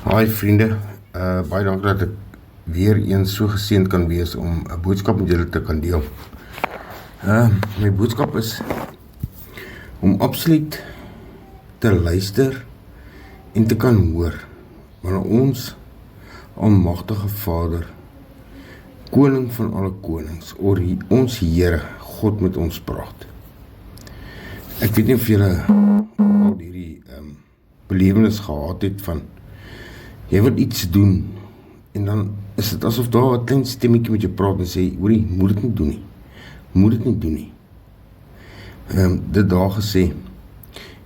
Hi vriende, baie dankie dat ek weer eens so geseënd kan wees om 'n boodskap met julle te kan deel. My boodskap is om absoluut te luister en te kan hoor wanneer ons almagtige Vader, koning van alle konings, ons Here, God met ons praat. Ek weet nie of julle al hierdie belewenis gehad het van jy wil iets doen en dan is dit asof daar 'n klein stemmetjie met jou praat en sê, hoorie, moet dit nie doen nie. Moet dit nie doen nie. Dit daar gesê,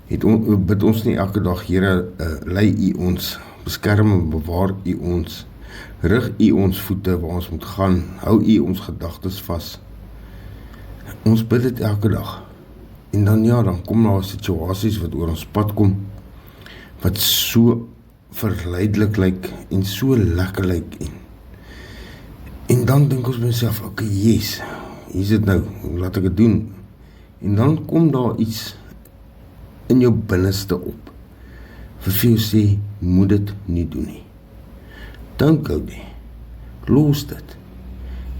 bid ons nie elke dag, Here, lei U ons, beskerm en bewaar U ons, rig U ons voete waar ons moet gaan, hou U ons gedagtes vas. Ons bid dit elke dag. En dan dan kom daar situasies wat oor ons pad kom, wat so verleidelik lyk en so lekker lyk en dan dink ons by myself, okay, yes, hier is dit nou, laat ek dit doen. En dan kom daar iets in jou binneste op, wat vir jou sê, moet dit nie doen nie. Don't go there. Los dit.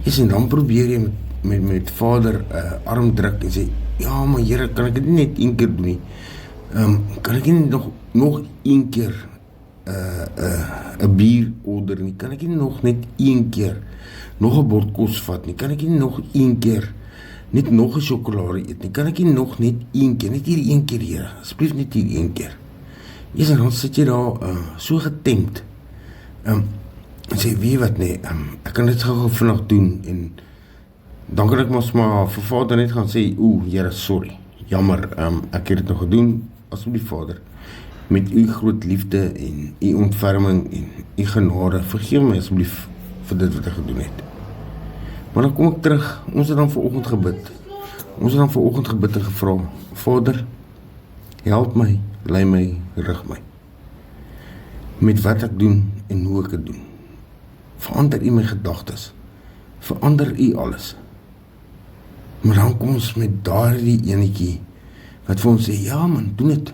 Yes, en dan probeer jy met Vader arm druk en sê, ja, maar Here, kan ek dit nie net een keer doen nie? Kan ek nie nog een keer 'n bier order nie? Kan ek nie nog net een keer nog 'n bord kos vat nie? Kan ek nie nog een keer net nog 'n sjokolade eet nie? Kan ek nie nog net een keer, net hier een keer, Here, asseblief net hier een keer. Eers en dan sit jy daar so getemd en sê, weet wat nee, ek kan dit gou vinnig doen en dan kan ek maar vir Vader net gaan sê, Here, sorry, jammer, ek het dit nog gedoen, asseblief Vader, met U groot liefde en U ontferming en U genade, vergeef my asseblief vir dit wat ek gedoen het. Maar dan kom ek terug, ons het dan vanoggend gebid en gevra, Vader, help my, lei my, rig my, met wat ek doen en hoe ek dit doen. Verander U my gedagtes, verander U alles. Maar dan kom ons met daardie enetjie, wat vir ons sê, ja man, doen dit.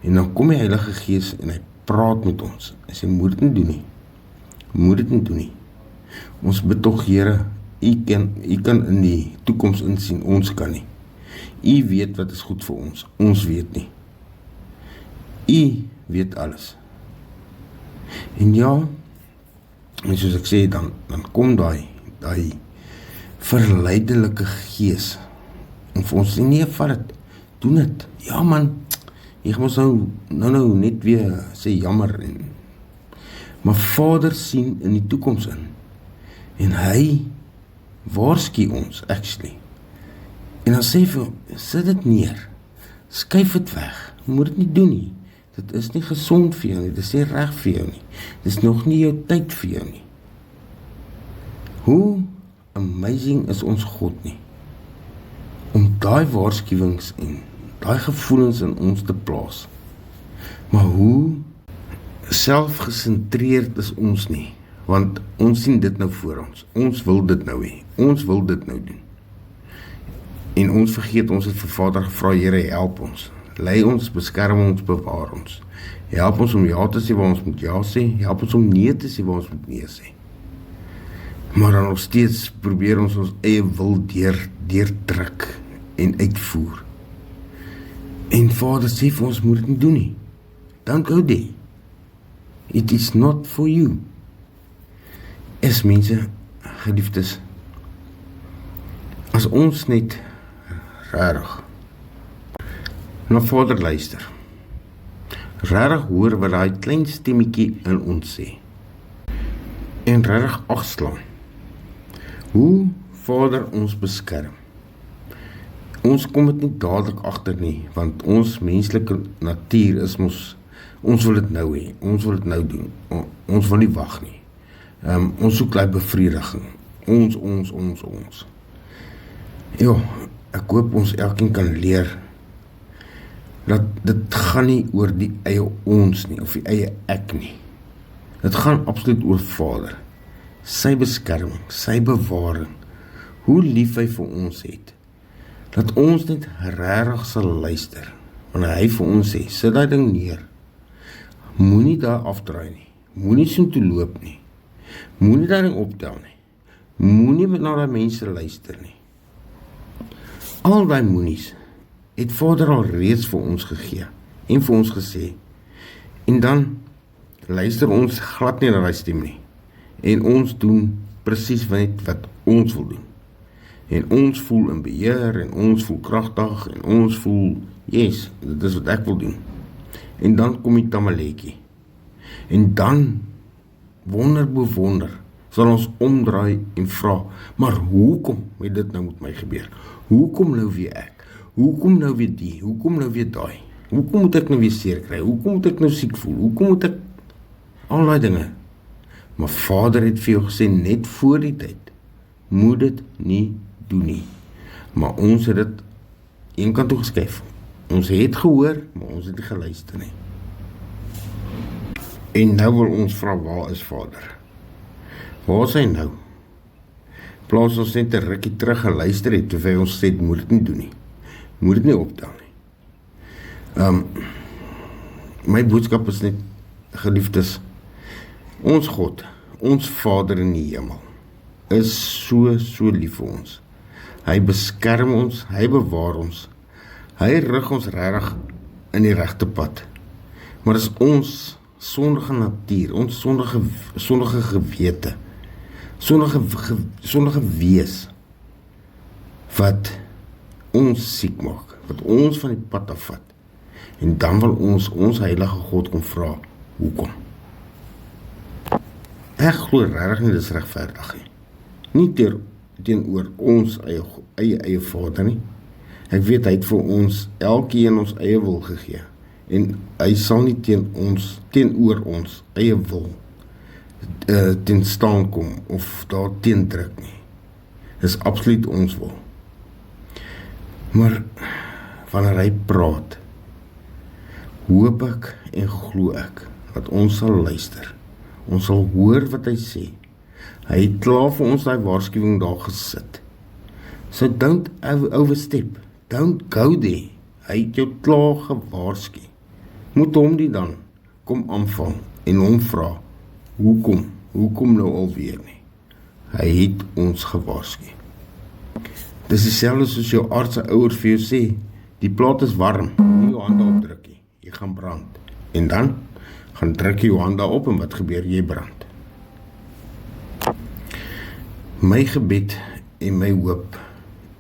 En dan kom die Heilige Gees en hy praat met ons. Hy sê, moet dit nie doen nie. Ons bid tog, Here, U kan in die toekoms insien, ons kan nie. U weet wat is goed vir ons weet nie. U weet alles. En ja, en soos ek sê, dan kom daai verleidelike gees, en vir ons sê, nee, vat het, doen het, ja man, ek moet nou net weer sê jammer, maar Vader sien in die toekoms in, en hy waarsku ons, actually, en dan sê vir, sit dit neer, skuif het weg, moet dit nie doen nie, dit is nie gesond vir jou nie, dit is nie reg vir jou nie, dit is nog nie jou tyd vir jou nie. Hoe amazing is ons God nie, om daai waarskuwings en daai gevoelens in ons te plaas, maar hoe selfgesentreerd is ons nie, want ons sien dit nou voor ons wil dit nou hê, ons wil dit nou doen, en ons vergeet, ons het vir Vader gevra, Here, help ons, lei ons, beskerm ons, bewaar ons, help ons om ja te sê waar ons moet ja sê, help ons om nee te sê waar ons moet nee sê, maar dan nog steeds probeer ons eie wil deurdruk en uitvoer. En Vader sê vir ons, moet dit nie doen nie. Don't go there. It is not for you. Mense, geliefdes, as ons net regtig na Vader luister, regtig hoor wat daai klein stemmetjie in ons sê, en regtig agslaan, hoe Vader ons beskerm. Ons kom dit nie dadelik agter nie, want ons menslike natuur is ons wil dit nou hê, ons wil dit nou doen, ons wil nie wag nie. Ons soek daai bevrediging, ons. Ja, ek hoop ons elkeen kan leer, dat dit gaan nie oor die eie ons nie, of die eie ek nie. Dit gaan absoluut oor Vader, sy beskerming, sy bewaring, hoe lief hy vir ons het, dat ons net regtig sal luister, wanneer hy vir ons sê, sit daai ding neer, Moenie daar afdraai nie. Moenie so toe loop nie. Moenie daar nie optel nie. Moenie na die mense luister nie. Al die moenies het Vader al reeds vir ons gegee en vir ons gesê. En dan luister ons glad nie na die stem nie. En ons doen presies wat ons wil doen. En ons voel in beheer, en ons voel kragtig, en ons voel, yes, dit is wat ek wil doen. En dan kom die tamaletjie. En dan, wonder bo wonder, sal ons omdraai en vra, maar hoekom het dit nou met my gebeur? Hoekom nou weer ek? Hoekom nou weer die? Hoekom nou weer daai? Hoekom moet ek nou weer seer kry? Hoekom moet ek nou siek voel? Hoekom moet ek al die dinge? Maar Vader het vir jou gesê, net voor die tyd, moet dit nie doen nie. Maar ons het dit een kant toe geskuif. Ons het gehoor, maar ons het nie geluister nie. En nou wil ons vra, waar is Vader? Waar is hy nou? Plaas ons net 'n rukkie terug geluister het, toe hy ons sê, moet dit nie doen nie. Moet dit nie optel nie. My boodskap is net, geliefdes, ons God, ons Vader in die hemel, is so lief vir ons. Hy beskerm ons, hy bewaar ons, hy rig ons regtig in die regte pad. Maar is ons sondige natuur, ons sondige gewete, sondige wees, wat ons siek maak, wat ons van die pad afvat. En dan wil ons heilige God kom vra, hoekom? Ek glo regtig nie, dis regverdig nie. Nie teenoor ons eie Vader nie. Ek weet, hy het vir ons elkeen ons eie wil gegee. En hy sal nie teenoor ons eie wil ten staan kom, of daar teen druk nie. Dis absoluut ons wil. Maar, wanneer hy praat, hoop ek en glo ek, dat ons sal luister. Ons sal hoor wat hy sê. Hy het klaar vir ons die waarskuwing daar gesit. So don't overstep. Don't go there. Hy het jou klaar gewaarsku. Moet hom die dan kom aanvang en hom vra, hoekom nou alweer nie? Hy het ons gewaarsku. Dis dieselfde soos jou aardse ouers vir jou sê, die plaat is warm, nie jou hande opdruk nie, jy gaan brand. En dan gaan druk jy jou hande op en wat gebeur? Jy brand. My gebed en my hoop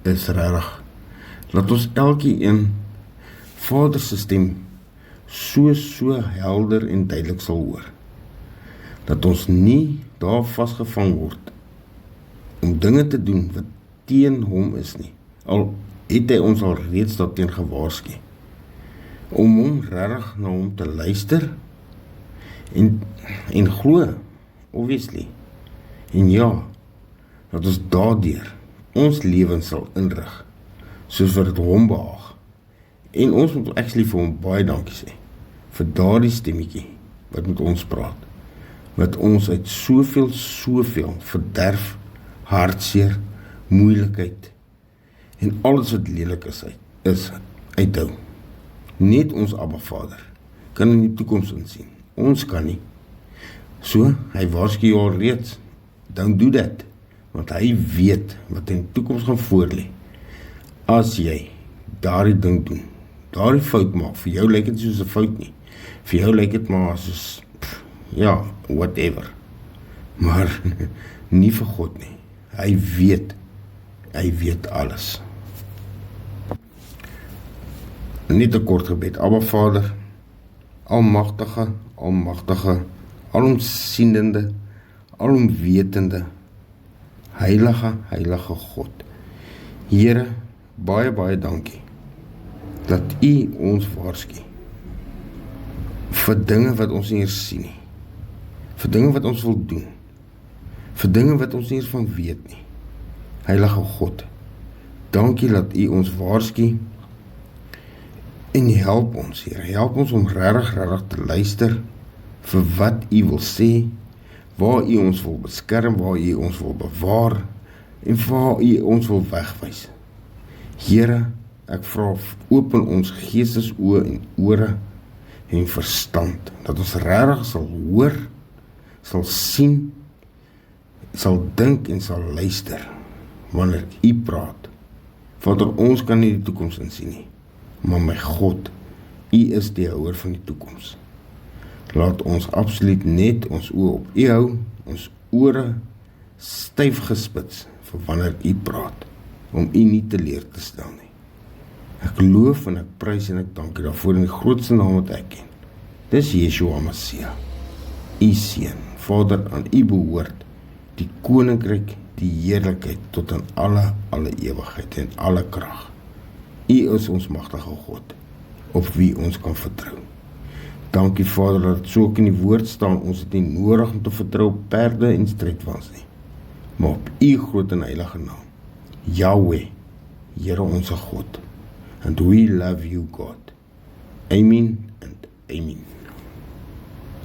is regtig, laat ons elkeen Vader se stem so helder en duidelik sal hoor, dat ons nie daar vasgevang word om dinge te doen wat teen hom is nie, al het hy ons al reeds daarteen gewaarsku, om hom regtig na hom te luister en glo, obviously, en ja, dat ons daardeur ons lewens sal inrig, soos wat dit hom behaag. En ons moet actually vir hom baie dankie sê, vir daardie stemmetjie, wat met ons praat, wat ons uit soveel verderf, hartseer, moeilikheid, en alles wat lelik is uithou. Net ons Abba Vader kan in die toekoms insien. Ons kan nie. So, hy waarsku jou al reeds. Don't do that. Want hy weet wat in die toekoms gaan voorlê. As jy daardie ding doen, daardie fout maak, vir jou lyk dit soos 'n fout nie. Vir jou lyk dit maar soos, ja, whatever. Maar nie vir God nie. Hy weet alles. Net 'n kort gebed. Abba Vader, almagtige, alomsienende, alomwetende, heilige God. Here, baie dankie, dat U ons waarsku, vir dinge wat ons nie eens sien nie, vir dinge wat ons wil doen, vir dinge wat ons nie eens van weet nie. Heilige God, dankie dat U ons waarsku, en help ons, Here, help ons om regtig te luister, vir wat U wil sê, waar U ons wil beskerm, waar U ons wil bewaar, en waar U ons wil wegwys. Here, ek vra, open ons geestesoë en ore, en verstand, dat ons regtig sal hoor, sal sien, sal dink en sal luister, wanneer U praat. Vader, ons kan nie die toekoms insien nie, maar my God, U is die houer van die toekoms. Laat ons absoluut net ons oë op U hou, ons ore styf gespits vir wanneer U praat, om U nie teleur te stel nie. Ek loof en ek prys en ek dank U daarvoor in die grootste naam wat ek ken. Dis Yeshua Messia, U Seun. Vader, aan U behoort die koninkryk, die heerlikheid tot aan alle ewigheid en alle krag. U is ons magtige God, op wie ons kan vertrou. Dankie Vader, dat het so ook in die woord staan, ons het nie nodig om te vertrou op perde en strijdwaans nie, maar op U groot en heilige naam, Yahweh, Here onze God. And we love you, God. Amen and amen.